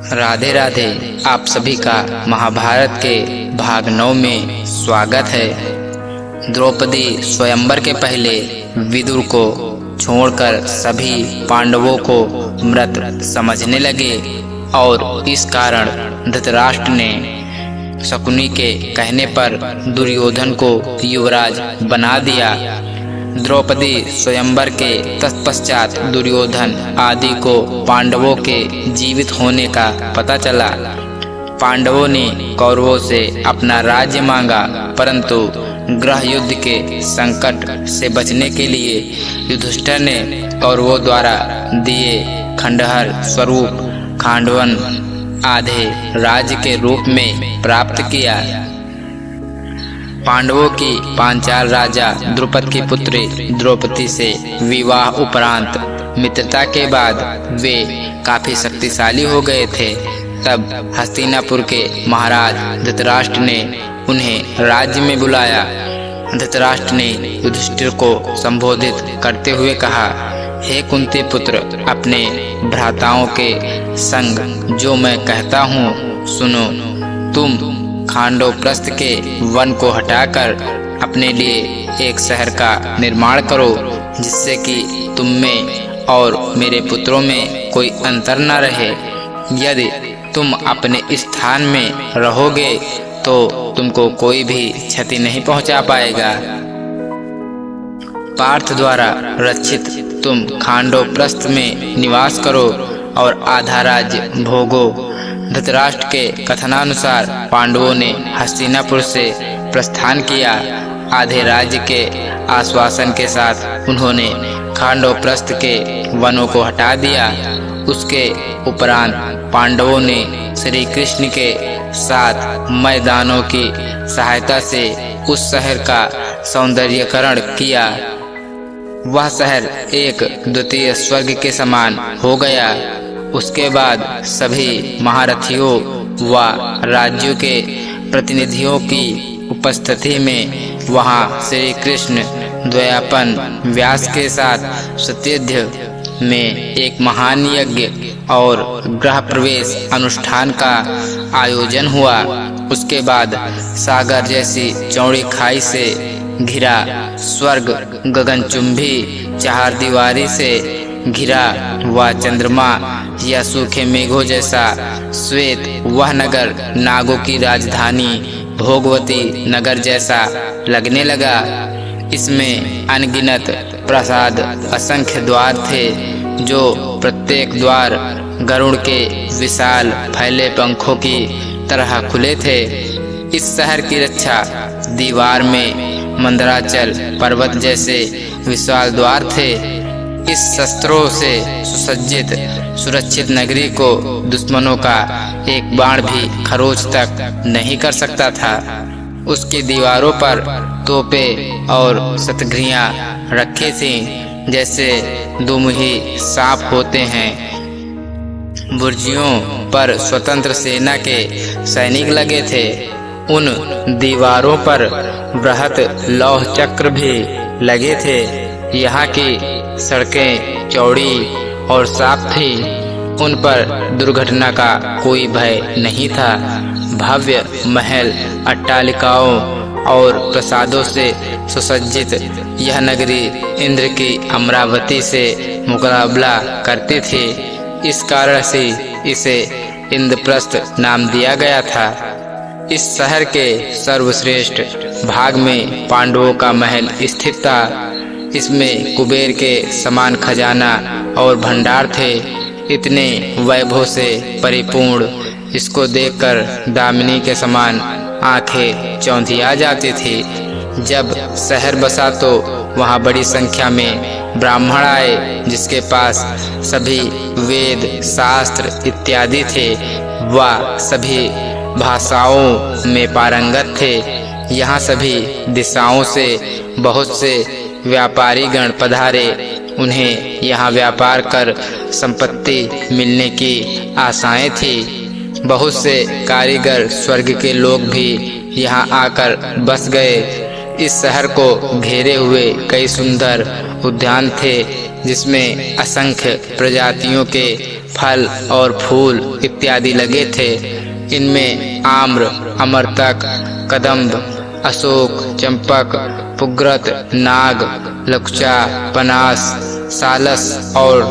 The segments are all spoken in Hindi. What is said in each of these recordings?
राधे राधे। आप सभी का महाभारत के भाग 9 में स्वागत है। द्रौपदी स्वयंवर के पहले विदुर को छोड़कर सभी पांडवों को मृत समझने लगे और इस कारण धृतराष्ट्र ने शकुनी के कहने पर दुर्योधन को युवराज बना दिया। द्रौपदी स्वयंवर के तत्पश्चात दुर्योधन आदि को पांडवों के जीवित होने का पता चला। पांडवों ने कौरवों से अपना राज्य मांगा, परंतु गृह युद्ध के संकट से बचने के लिए युधिष्ठिर ने कौरवों द्वारा दिए खंडहर स्वरूप खांडवन आधे राज्य के रूप में प्राप्त किया। पांडवों की पांचाल राजा द्रुपद की पुत्री द्रौपदी से विवाह उपरांत मित्रता के बाद वे काफी शक्तिशाली हो गए थे। तब हस्तिनापुर के महाराज धृतराष्ट्र ने उन्हें राज्य में बुलाया। धृतराष्ट्र ने युधिष्ठिर को संबोधित करते हुए कहा, हे कुंती पुत्र, अपने भ्राताओं के संग जो मैं कहता हूँ सुनो। तुम खांडवप्रस्थ के वन को हटाकर अपने लिए एक शहर का निर्माण करो, जिससे कि तुम में और मेरे पुत्रों में कोई अंतर न रहे। यदि तुम अपने स्थान में रहोगे तो तुमको कोई भी क्षति नहीं पहुंचा पाएगा। पार्थ द्वारा रक्षित तुम खांडवप्रस्थ में निवास करो और आधा राज्य भोगो। धृतराष्ट्र के कथनानुसार पांडवों ने हस्तिनापुर से प्रस्थान किया। आधे राज्य के आश्वासन के साथ उन्होंने खांडवप्रस्थ के वनों को हटा दिया। उसके उपरांत पांडवों ने श्री कृष्ण के साथ मैदानों की सहायता से उस शहर का सौंदर्यीकरण किया। वह शहर एक द्वितीय स्वर्ग के समान हो गया। उसके बाद सभी महारथियों व राज्यों के प्रतिनिधियों की उपस्थिति में वहां श्री कृष्ण द्वयापन व्यास के साथ सत्यध्य में एक महान यज्ञ और गृह प्रवेश अनुष्ठान का आयोजन हुआ। उसके बाद सागर जैसी चौड़ी खाई से घिरा स्वर्ग गगनचुंबी चारदीवारी से घिरा व चंद्रमा या सूखे मेघों जैसा श्वेत वह नगर नागों की राजधानी भोगवती नगर जैसा लगने लगा। इसमें अनगिनत प्रासाद असंख्य द्वार थे, जो प्रत्येक द्वार गरुड़ के विशाल फैले पंखों की तरह खुले थे। इस शहर की रक्षा दीवार में मंदराचल पर्वत जैसे विशाल द्वार थे। इस शस्त्रों से सुसज्जित सुरक्षित नगरी को दुश्मनों का एक बाण भी खरोच तक नहीं कर सकता था। उसकी दीवारों पर तोपे और शतघ्रियां रखी थीं, जैसे दुमुही सांप होते हैं। बुर्जियों पर स्वतंत्र सेना के सैनिक लगे थे। उन दीवारों पर बृहत लौह चक्र भी लगे थे। यहाँ की सड़कें चौड़ी और साफ थी। उन पर दुर्घटना का कोई भय नहीं था। भव्य महल अट्टालिकाओं और प्रासादों से सुसज्जित यह नगरी इंद्र की अमरावती से मुकाबला करती थी। इस कारण से इसे इंद्रप्रस्थ नाम दिया गया था। इस शहर के सर्वश्रेष्ठ भाग में पांडवों का महल स्थित था। इसमें कुबेर के समान खजाना और भंडार थे, इतने वैभव से परिपूर्ण। इसको देखकर दामिनी के समान आंखें चौंधिया जाती थी। जब शहर बसा तो वहां बड़ी संख्या में ब्राह्मण आए, जिसके पास सभी वेद शास्त्र इत्यादि थे। वह सभी भाषाओं में पारंगत थे। यहाँ सभी दिशाओं से बहुत से व्यापारी गण पधारे। उन्हें यहाँ व्यापार कर संपत्ति मिलने की आशाएं थी। बहुत से कारीगर स्वर्ग के लोग भी यहाँ आकर बस गए। इस शहर को घेरे हुए कई सुंदर उद्यान थे। जिसमें असंख्य प्रजातियों के फल और फूल इत्यादि लगे थे। इनमें आम्र, अमरतक, कदम्ब, अशोक, चंपक, पुग्रत, नाग, लकुचा, पनास, सालस और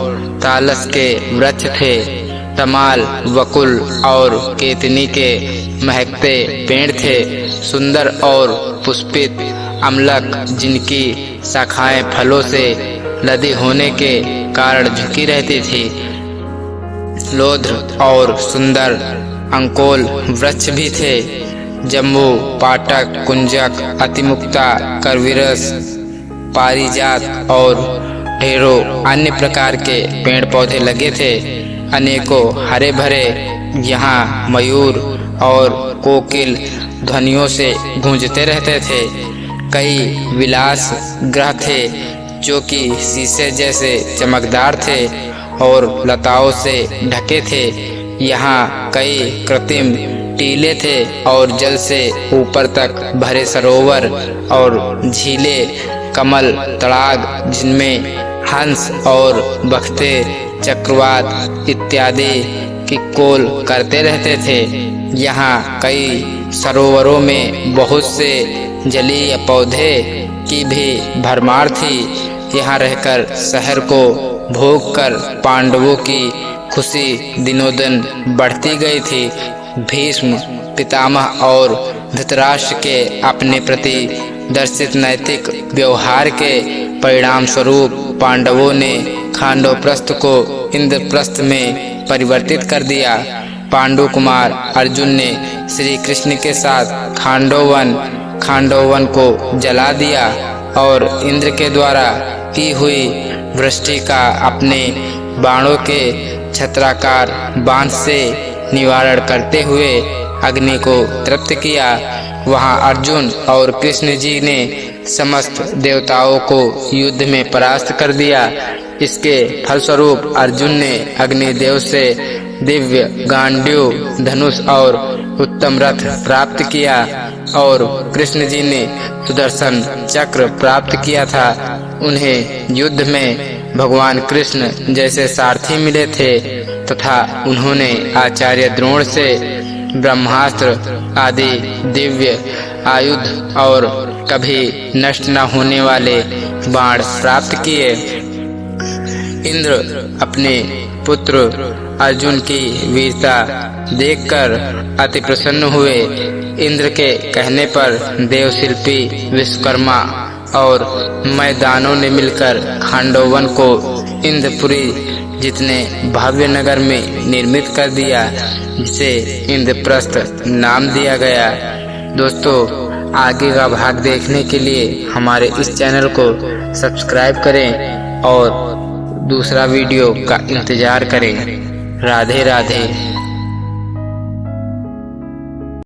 तालस के वृक्ष थे। तमाल, वकुल और केतनी के महकते पेड़ थे। सुंदर और पुष्पित अमलक, जिनकी शाखाएं फलों से लदी होने के कारण झुकी रहती थी। लोध्र और सुंदर अंकोल वृक्ष भी थे। जम्बू, पाटक, कुंजक, अतिमुक्ता, करविरस, पारिजात और ढेरों अन्य प्रकार के पेड़ पौधे लगे थे। अनेकों हरे भरे यहाँ मयूर और कोकिल ध्वनियों से गूंजते रहते थे। कई विलास ग्रह थे जो कि शीशे जैसे चमकदार थे और लताओं से ढके थे। यहाँ कई कृत्रिम टीले थे और जल से ऊपर तक भरे सरोवर और झीलें, कमल तड़ाग जिनमें हंस और बख्ते चक्रवात इत्यादि किक्कोल करते रहते थे। यहाँ कई सरोवरों में बहुत से जलीय पौधे की भी भरमार थी। यहाँ रहकर शहर को भोग कर पांडवों की खुशी दिनों दिन बढ़ती गई थी। भीष्म पितामह और धृतराष्ट्र के अपने प्रति दर्शित नैतिक व्यवहार के परिणाम स्वरूप पांडवों ने खांडवप्रस्थ को इंद्रप्रस्थ में परिवर्तित कर दिया। पांडु कुमार अर्जुन ने श्री कृष्ण के साथ खांडवन को जला दिया और इंद्र के द्वारा की हुई वृष्टि का अपने बाणों के छत्राकार बाण से निवारण करते हुए अग्नि को तृप्त किया। वहां अर्जुन और कृष्ण जी ने समस्त देवताओं को युद्ध में परास्त कर दिया। इसके फलस्वरूप अर्जुन ने अग्निदेव से दिव्य गांडीव, धनुष और उत्तम रथ प्राप्त किया और कृष्ण जी ने सुदर्शन चक्र प्राप्त किया था। उन्हें युद्ध में भगवान कृष्ण जैसे सारथी मिले थे तथा उन्होंने आचार्य द्रोण से ब्रह्मास्त्र आदि दिव्य आयुध और कभी नष्ट न होने वाले बाण प्राप्त किए। इंद्र अपने पुत्र अर्जुन की वीरता देखकर अति प्रसन्न हुए। इंद्र के कहने पर देवशिल्पी विश्वकर्मा और मैदानों ने मिलकर खांडवन को इंद्रपुरी जितने भव्य नगर में निर्मित कर दिया, जिसे इंद्रप्रस्थ नाम दिया गया। दोस्तों, आगे का भाग देखने के लिए हमारे इस चैनल को सब्सक्राइब करें और दूसरा वीडियो का इंतजार करें। राधे राधे।